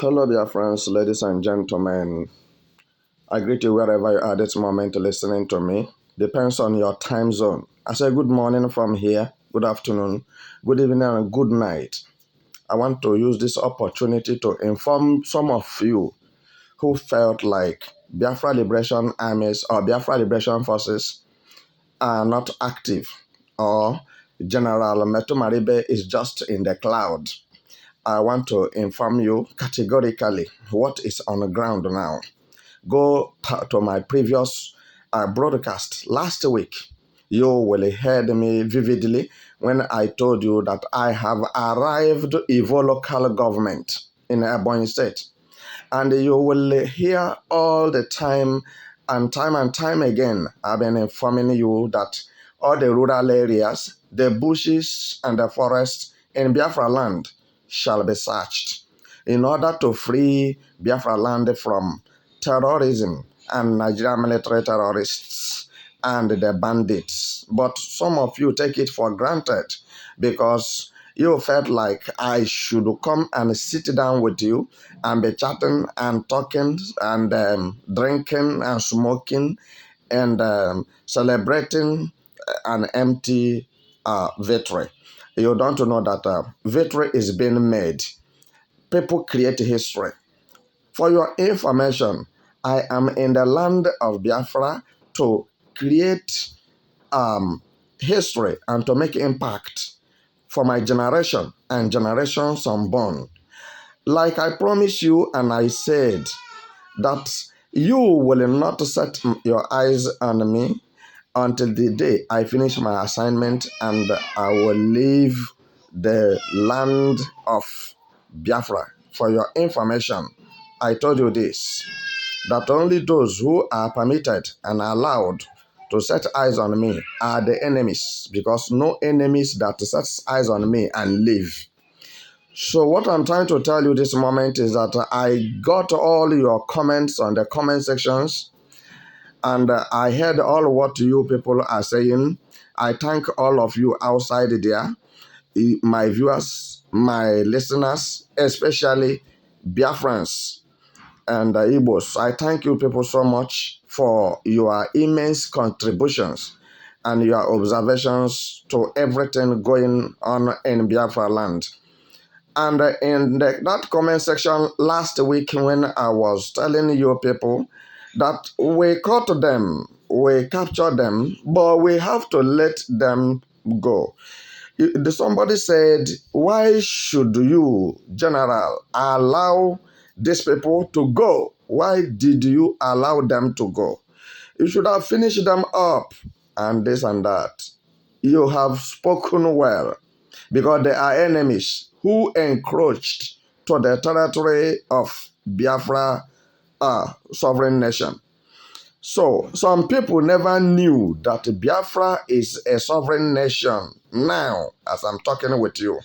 Hello, dear friends, ladies and gentlemen. I greet you wherever you are this moment listening to me. Depends on your time zone. I say good morning from here, good afternoon, good evening, and good night. I want to use this opportunity to inform some of you who felt like Biafra Liberation Armies or Biafra Liberation Forces are not active, or General Metumaribe is just in the cloud. I want to inform you categorically what is on the ground now. Go to my previous broadcast last week. You will heard me vividly when I told you that I have arrived Evo local government in Ebonyi State. And you will hear all the time and time again, I've been informing you that all the rural areas, the bushes and the forests in Biafra land shall be searched in order to free Biafra land from terrorism and Nigerian military terrorists and the bandits. But some of you take it for granted because you felt like I should come and sit down with you and be chatting and talking and drinking and smoking and celebrating an empty victory. You don't know that victory is being made. People create history. For your information, I am in the land of Biafra to create history and to make impact for my generation and generations unborn. Like I promised you and I said that you will not set your eyes on me until the day I finish my assignment and I will leave the land of Biafra. For your information, I told you this, that only those who are permitted and allowed to set eyes on me are the enemies, because no enemies that sets eyes on me and leave. So what I'm trying to tell you this moment is that I got all your comments on the comment sections, and I heard all what you people are saying. I thank all of you outside there, my viewers, my listeners, especially Biafrans and Igbos. I thank you people so much for your immense contributions and your observations to everything going on in Biafra land. And that comment section last week, when I was telling you people that we caught them, we captured them, but we have to let them go. Somebody said, why should you, General, allow these people to go? Why did you allow them to go? You should have finished them up and this and that. You have spoken well, because they are enemies who encroached to the territory of Biafra, sovereign nation. So some people never knew that Biafra is a sovereign nation now, as I'm talking with you.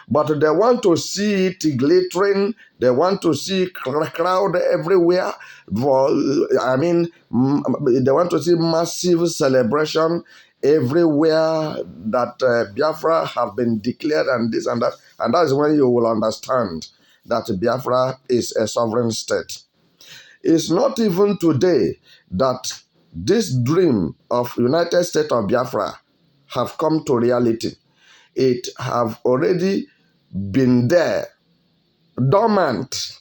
But they want to see it glittering. They want to see crowd everywhere. They want to see massive celebration everywhere that Biafra have been declared and this and that. And that is when you will understand that Biafra is a sovereign state. It's not even today that this dream of United States of Biafra have come to reality. It have already been there, dormant.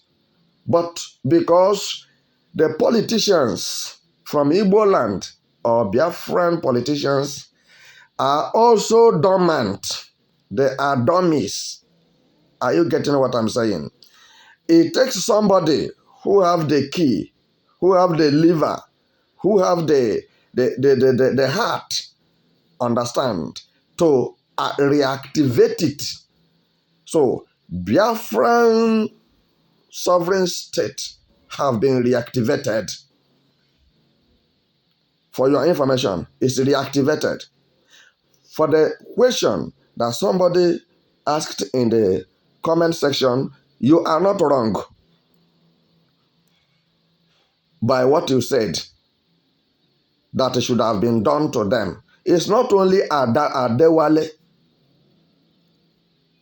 But because the politicians from Igbo land or Biafran politicians are also dormant, they are dummies. Are you getting what I'm saying? It takes somebody who have the key, who have the liver, who have the heart, understand, to reactivate it. So Biafran sovereign state have been reactivated. For your information, it's reactivated. For the question that somebody asked in the comment section, you are not wrong by what you said that should have been done to them. It's not only Adewale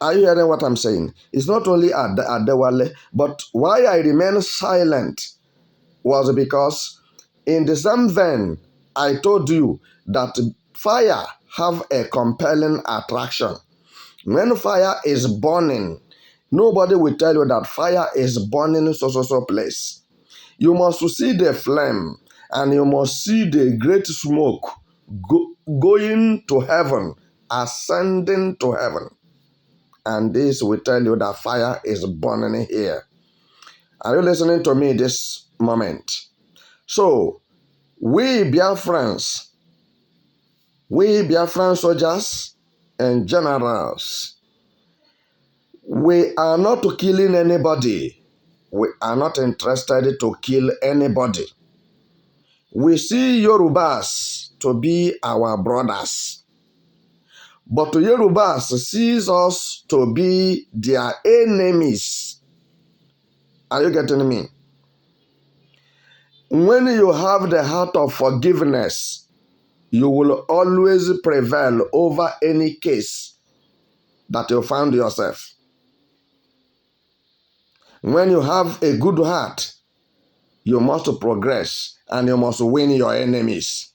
Are you hearing what I'm saying? It's not only Adewale, but why I remain silent was because in the same vein, I told you that fire have a compelling attraction. When fire is burning, nobody will tell you that fire is burning so place. You must see the flame and you must see the great smoke going to heaven, ascending to heaven. And this will tell you that fire is burning here. Are you listening to me this moment? So, we Biafran soldiers and generals, we are not killing anybody. We are not interested to kill anybody. We see Yorubas to be our brothers. But Yorubas sees us to be their enemies. Are you getting me? When you have the heart of forgiveness, you will always prevail over any case that you found yourself. When you have a good heart, you must progress and you must win your enemies.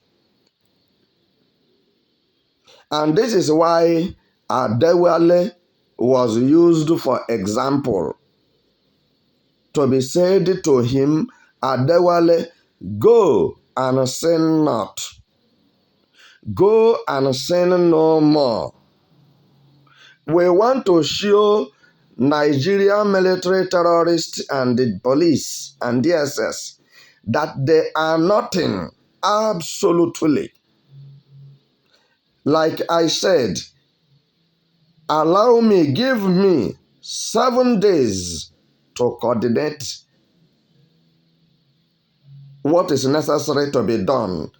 And this is why Adewale was used for example. To be said to him, Adewale, go and sin not. Go and sin no more. We want to show Nigerian military terrorists and the police and DSS that they are nothing, absolutely. Like I said, give me 7 days to coordinate what is necessary to be done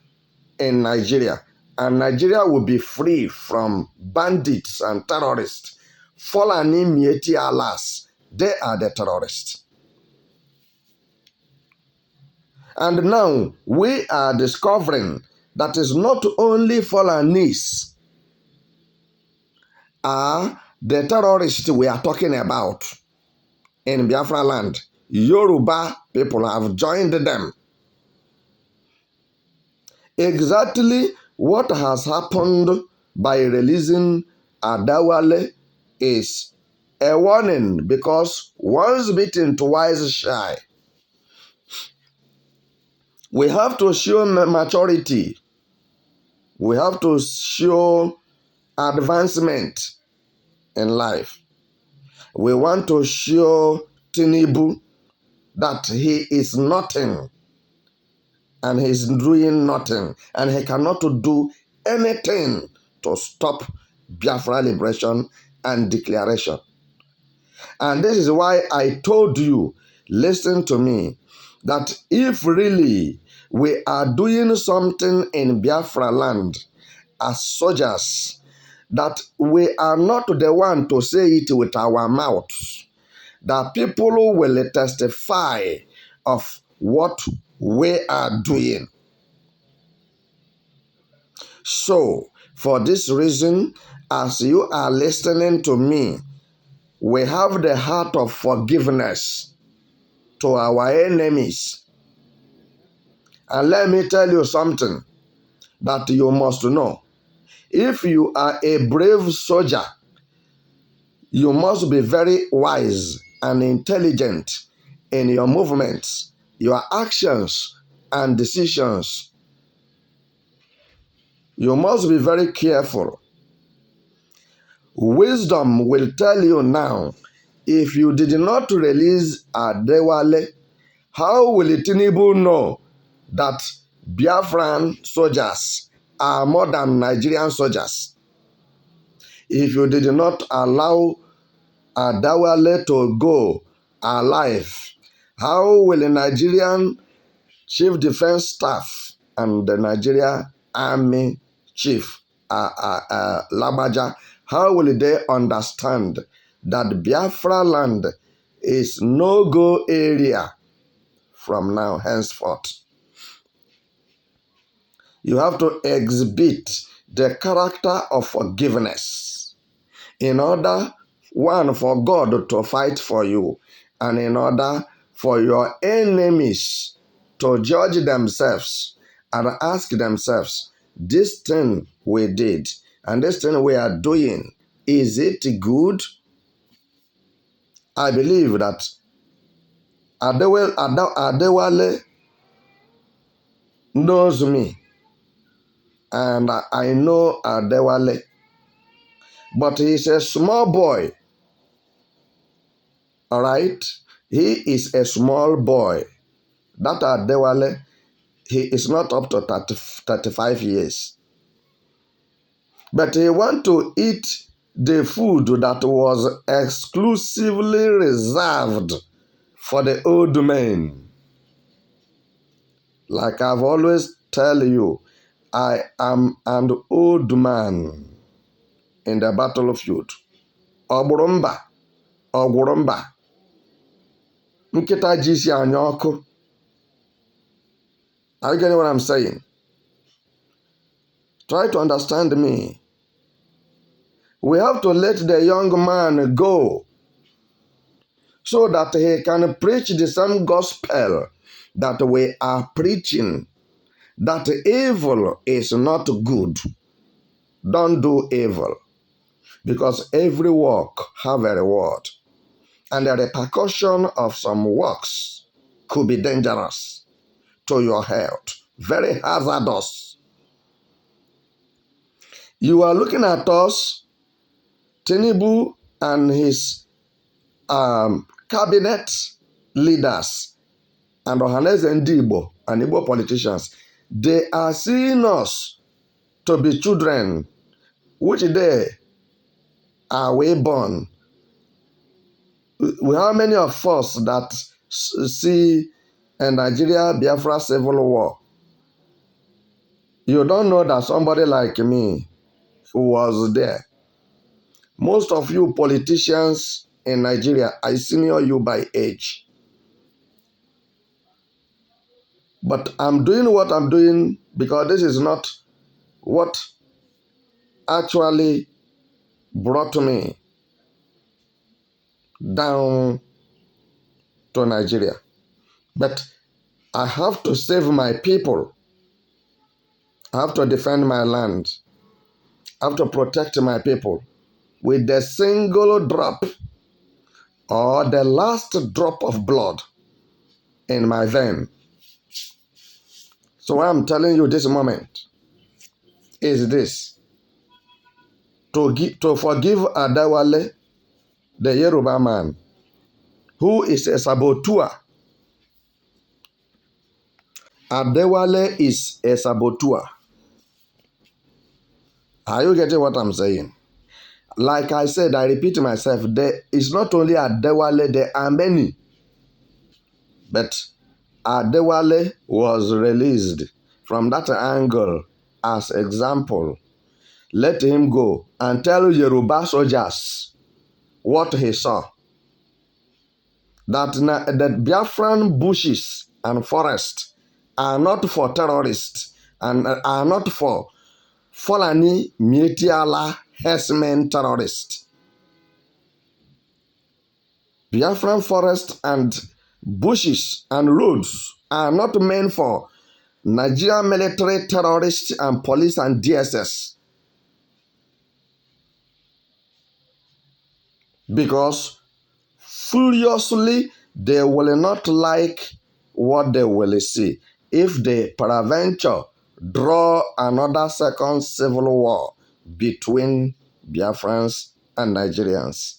in Nigeria. And Nigeria will be free from bandits and terrorists. Fulani Mieti Alas, they are the terrorists. And now we are discovering that it's not only Fulanis are the terrorists we are talking about in Biafra land. Yoruba people have joined them. Exactly what has happened by releasing Adewale is a warning, because once bitten, twice shy. We have to show maturity. We have to show advancement in life. We want to show Tinubu that he is nothing and he's doing nothing and he cannot do anything to stop Biafra liberation and declaration. And this is why I told you, listen to me, that if really we are doing something in Biafra land as soldiers, that we are not the one to say it with our mouths, that people will testify of what we are doing. So, for this reason, as you are listening to me, we have the heart of forgiveness to our enemies. And let me tell you something that you must know. If you are a brave soldier, you must be very wise and intelligent in your movements, your actions, and decisions. You must be very careful. Wisdom will tell you now, if you did not release Adewale, how will Tinubu know that Biafran soldiers are more than Nigerian soldiers? If you did not allow Adewale to go alive, how will the Nigerian Chief Defense Staff and the Nigeria Army Chief Labaja, how will they understand that Biafra land is no-go area from now henceforth? You have to exhibit the character of forgiveness in order One, for God to fight for you, and in order for your enemies to judge themselves and ask themselves, this thing we did and this thing we are doing, is it good? I believe that Adewale knows me, and I know Adewale, but he's a small boy, all right? He is a small boy. That Adewale, he is not up to 35 years. But he want to eat the food that was exclusively reserved for the old men. Like I've always tell you, I am an old man in the battlefield. Ogburumba, ogburumba. Nkịta ji isi anya ọkụ. Are you getting what I'm saying? Try to understand me. We have to let the young man go so that he can preach the same gospel that we are preaching. That evil is not good. Don't do evil. Because every work have a reward. And the repercussion of some works could be dangerous to your health. Very hazardous. You are looking at us, Tinubu and his cabinet leaders and Ohaneze ndị Igbo and Igbo politicians. They are seeing us to be children, which day are we born? How many of us that see a Nigeria Biafra civil war? You don't know that somebody like me was there. Most of you politicians in Nigeria, I senior you by age. But I'm doing what I'm doing because this is not what actually brought me down to Nigeria. But I have to save my people. I have to defend my land. I have to protect my people with the single drop or the last drop of blood in my vein. So what I'm telling you this moment is this. To forgive Adewale, the Yoruba man, who is a saboteur. Adewale is a saboteur. Are you getting what I'm saying? Like I said, I repeat myself, there is not only Adewale, there are many. But Adewale was released from that angle as example. Let him go and tell Yoruba soldiers what he saw. That Biafran bushes and forests are not for terrorists and are not for Fulani Mietiala herdsmen terrorists. Biafran forest and bushes and roads are not meant for Nigerian military terrorists and police and DSS. Because furiously they will not like what they will see if they peradventure draw another second civil war between Biafrans and Nigerians.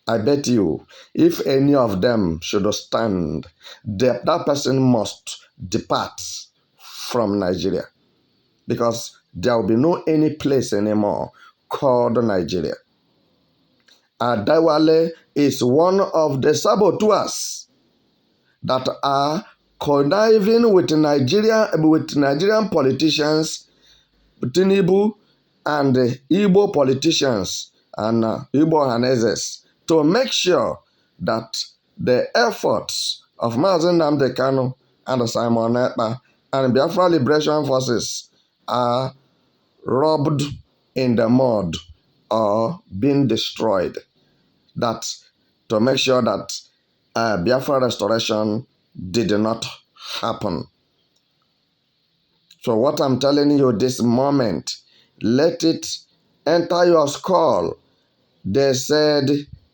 I bet you, if any of them should stand, that person must depart from Nigeria. Because there will be no any place anymore called Nigeria. Adewale is one of the saboteurs that are conniving with Nigerian politicians, Tinubu, and Igbo politicians and Igbo Hanezes to make sure that the efforts of Mazen Nnamdi Kanu and Simon Ekpa and Biafra Liberation Forces are rubbed in the mud or being destroyed. That to make sure that Biafra restoration did not happen. So what I'm telling you this moment, let it enter your skull. They said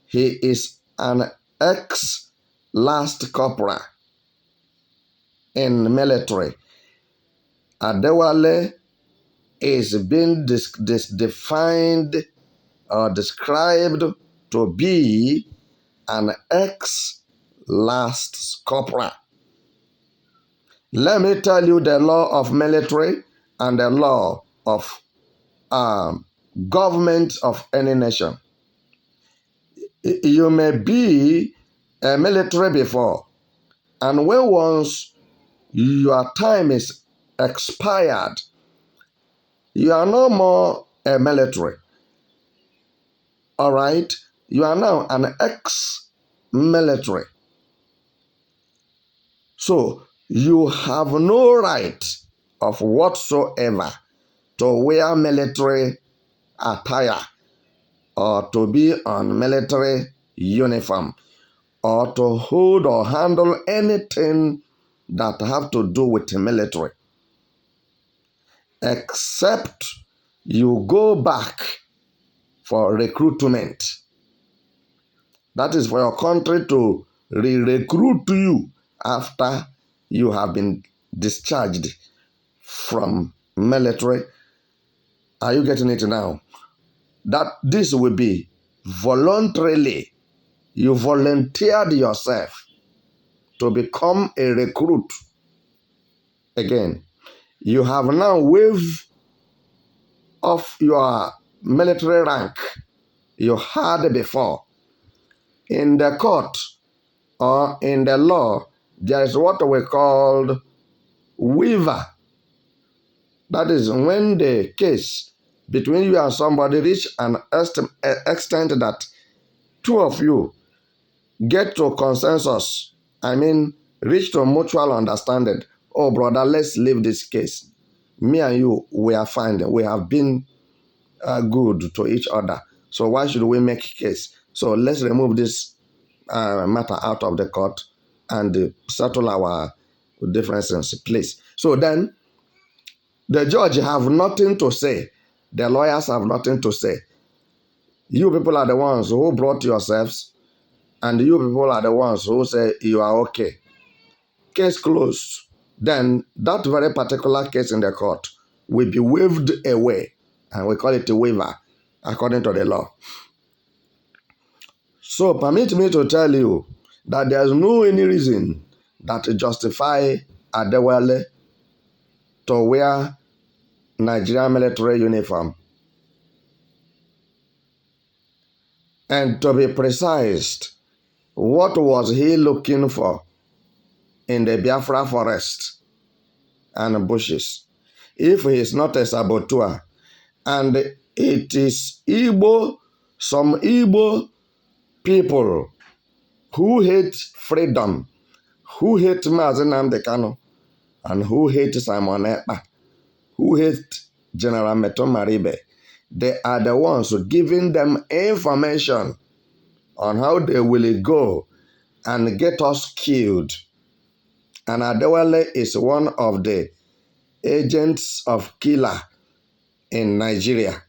he is an ex-last corporal in military. Adewale is being defined or described to be an ex-last corporal. Let me tell you the law of military and the law of government of any nation. You may be a military before, and when once your time is expired, you are no more a military. All right? You are now an ex-military. So you have no right of whatsoever to wear military attire or to be on military uniform or to hold or handle anything that have to do with the military, except you go back for recruitment. That is for your country to re-recruit you after you have been discharged from military. Are you getting it now? That this will be voluntarily. You volunteered yourself to become a recruit. Again, you have now waived off your military rank you had before. In the court or in the law, there is what we call waiver. That is when the case between you and somebody reach an extent that two of you get to consensus. I mean, reach to mutual understanding. Oh, brother, let's leave this case. Me and you, we are fine. We have been good to each other. So why should we make case? So let's remove this matter out of the court and settle our differences, please. So then, the judge have nothing to say. The lawyers have nothing to say. You people are the ones who brought yourselves, and you people are the ones who say you are okay. Case closed. Then that very particular case in the court will be waived away, and we call it a waiver according to the law. So permit me to tell you that there's no any reason that justify Adewale to wear Nigerian military uniform. And to be precise, what was he looking for in the Biafra forest and bushes? If he is not a saboteur, and it is some Igbo people who hate freedom, who hate Mazi Nnamdi Kanu, and who hate Simon Ekpa, who hate General Meto Maribe, they are the ones giving them information on how they will go and get us killed. And Adewale is one of the agents of killer in Nigeria.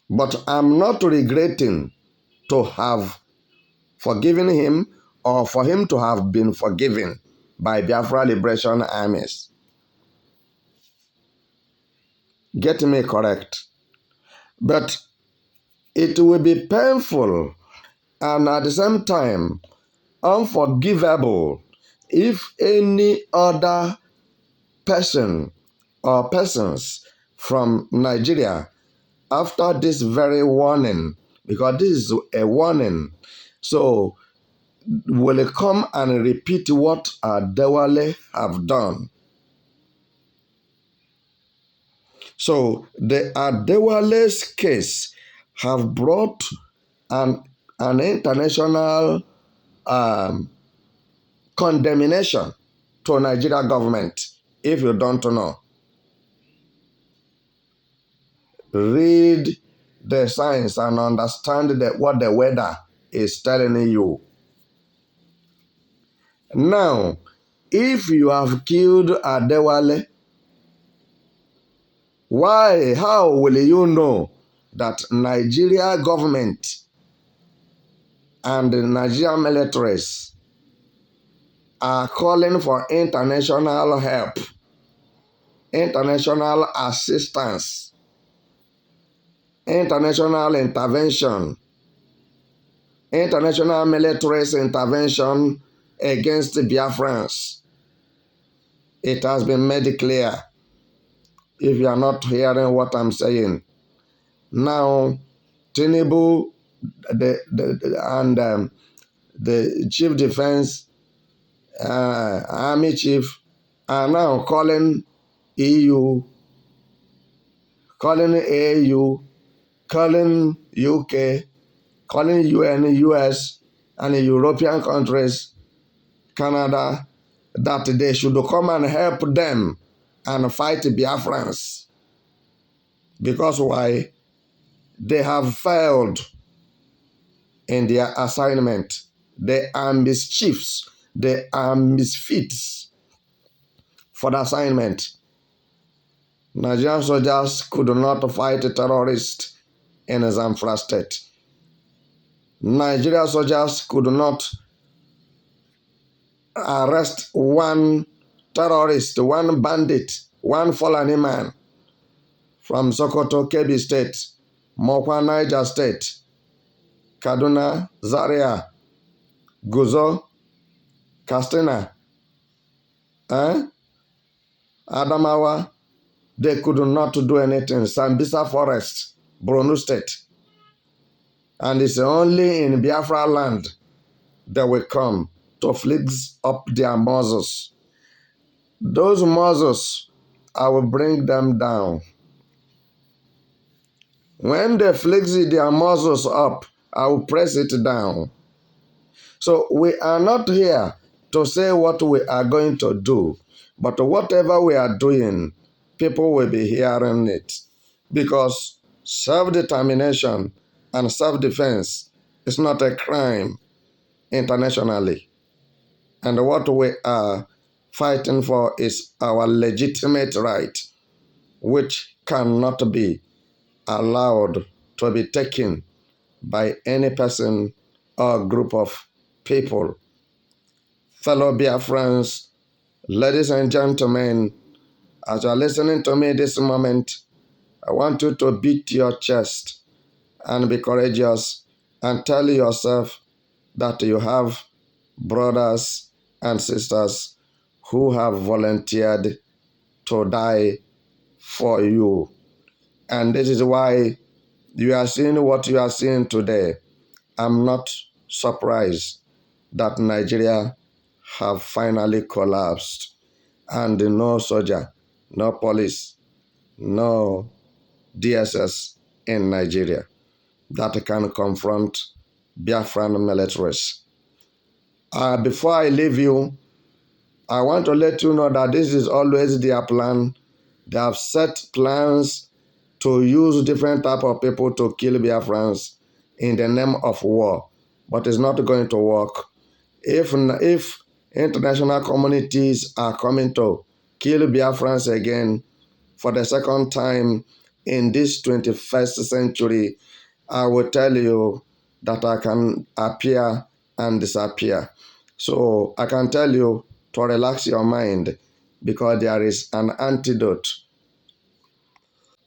But I'm not regretting to have forgiven him or for him to have been forgiven by Biafra Liberation Armies. Get me correct. But it will be painful and at the same time unforgivable if any other person or persons from Nigeria, after this very warning, because this is a warning, so will come and repeat what Adewale have done. So the Adewale's case have brought an international condemnation to Nigeria government, if you don't know. Read the signs and understand what the weather is telling you. Now, if you have killed Adewale, why? How will you know that Nigeria government and the Nigerian militaries are calling for international help, international assistance, international intervention, international military intervention against the Biafrans? It has been made clear, if you are not hearing what I'm saying. Now, Tinubu and the chief defense army chief are now calling EU, calling AU, calling UK, calling UN, US, and the European countries, Canada, that they should come and help them and fight Biafrans. Because why? They have failed in their assignment. They are mischiefs. They are misfits for the assignment. Nigerian soldiers could not fight terrorists in Zamfara state. Nigerian soldiers could not arrest one terrorist, one bandit, one Fulani man from Sokoto, Kebbi state, Mokwa, Niger state, Kaduna, Zaria, Guzo, Katsina, Adamawa. They could not do anything. Sambisa Forest, Borno State. And it's only in Biafra land they will come to flex up their muzzles. Those muzzles, I will bring them down. When they flex their muzzles up, I will press it down. So we are not here to say what we are going to do, but whatever we are doing, people will be hearing it. Because self-determination and self-defense is not a crime internationally. And what we are fighting for is our legitimate right, which cannot be allowed to be taken by any person or group of people. Fellow Biafrans, ladies and gentlemen, as you are listening to me this moment, I want you to beat your chest and be courageous and tell yourself that you have brothers and sisters who have volunteered to die for you. And this is why you are seeing what you are seeing today. I'm not surprised that Nigeria have finally collapsed and no soldier, no police, no DSS in Nigeria that can confront Biafran militaries. Before I leave you, I want to let you know that this is always their plan. They have set plans to use different type of people to kill Biafrans in the name of war. But it's not going to work. If international communities are coming to kill Biafrans again for the second time in this 21st century, I will tell you that I can appear and disappear. So I can tell you to relax your mind, because there is an antidote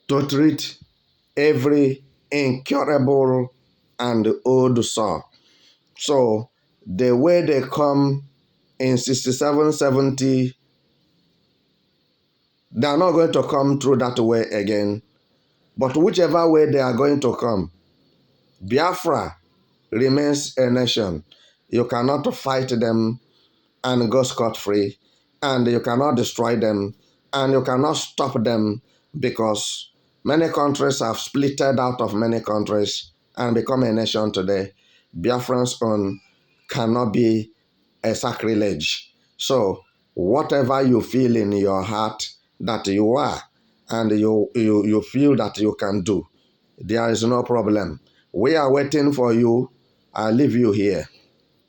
to treat every incurable and old sore. So the way they come in 67, 70, they are not going to come through that way again. But whichever way they are going to come, Biafra remains a nation. You cannot fight them and go scot-free, and you cannot destroy them, and you cannot stop them, because many countries have splitted out of many countries and become a nation today. Biafran's own cannot be a sacrilege. So whatever you feel in your heart that you are and you feel that you can do, there is no problem. We are waiting for you. I'll leave you here.